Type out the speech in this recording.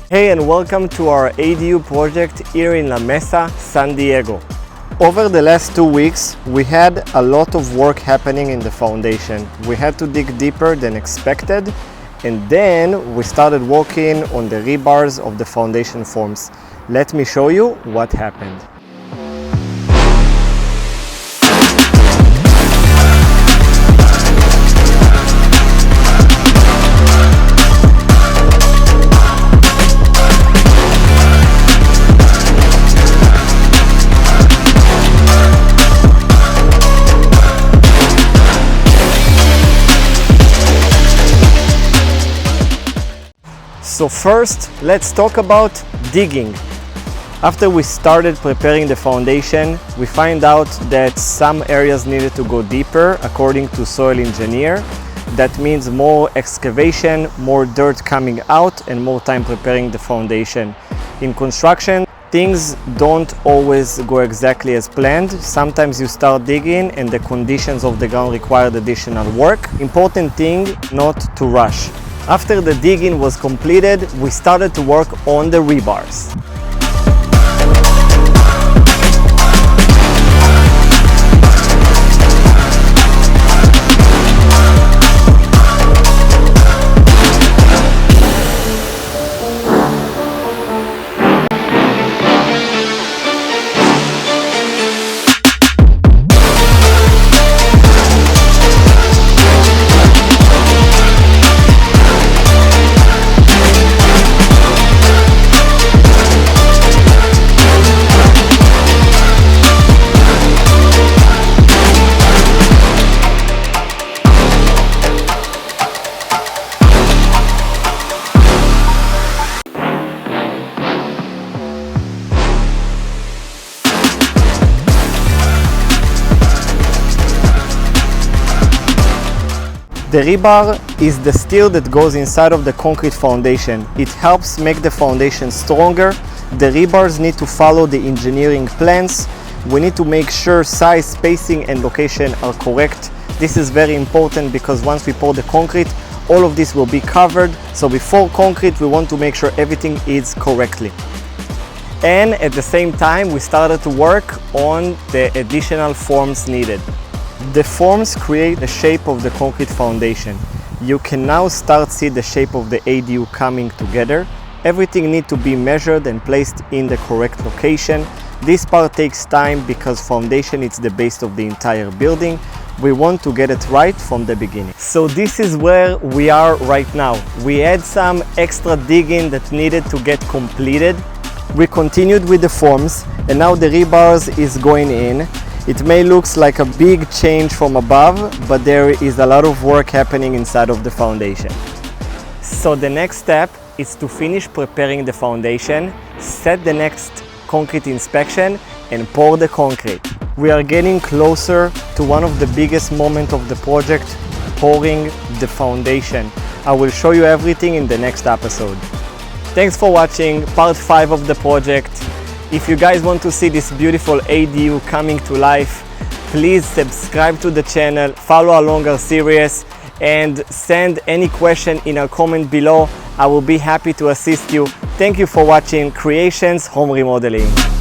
Hey, and welcome to our ADU project here in La Mesa, San Diego. Over the last 2 weeks, we had a lot of work happening in the foundation. We had to dig deeper than expected, and then we started working on the rebars of the foundation forms. Let me show you what happened. So first, let's talk about digging. After we started preparing the foundation, we find out that some areas needed to go deeper according to soil engineer. That means more excavation, more dirt coming out, and more time preparing the foundation. In construction, things don't always go exactly as planned. Sometimes you start digging and the conditions of the ground require additional work. Important thing, not to rush. After the digging was completed, we started to work on the rebars. The rebar is the steel that goes inside of the concrete foundation. It helps make the foundation stronger. The rebars need to follow the engineering plans. We need to make sure size, spacing, and location are correct. This is very important because once we pour the concrete, all of this will be covered. So before concrete, we want to make sure everything is correctly. And at the same time, we started to work on the additional forms needed. The forms create the shape of the concrete foundation. You can now start see the shape of the ADU coming together. Everything needs to be measured and placed in the correct location. This part takes time because foundation is the base of the entire building. We want to get it right from the beginning. So this is where we are right now. We had some extra digging that needed to get completed. We continued with the forms and now the rebars is going in. It may look like a big change from above, but there is a lot of work happening inside of the foundation. So the next step is to finish preparing the foundation, set the next concrete inspection, and pour the concrete. We are getting closer to one of the biggest moments of the project, pouring the foundation. I will show you everything in the next episode. Thanks for watching part 5 of the project. If you guys want to see this beautiful ADU coming to life, please subscribe to the channel, follow along our series, and send any question in our comment below. I will be happy to assist you. Thank you for watching Creations Home Remodeling.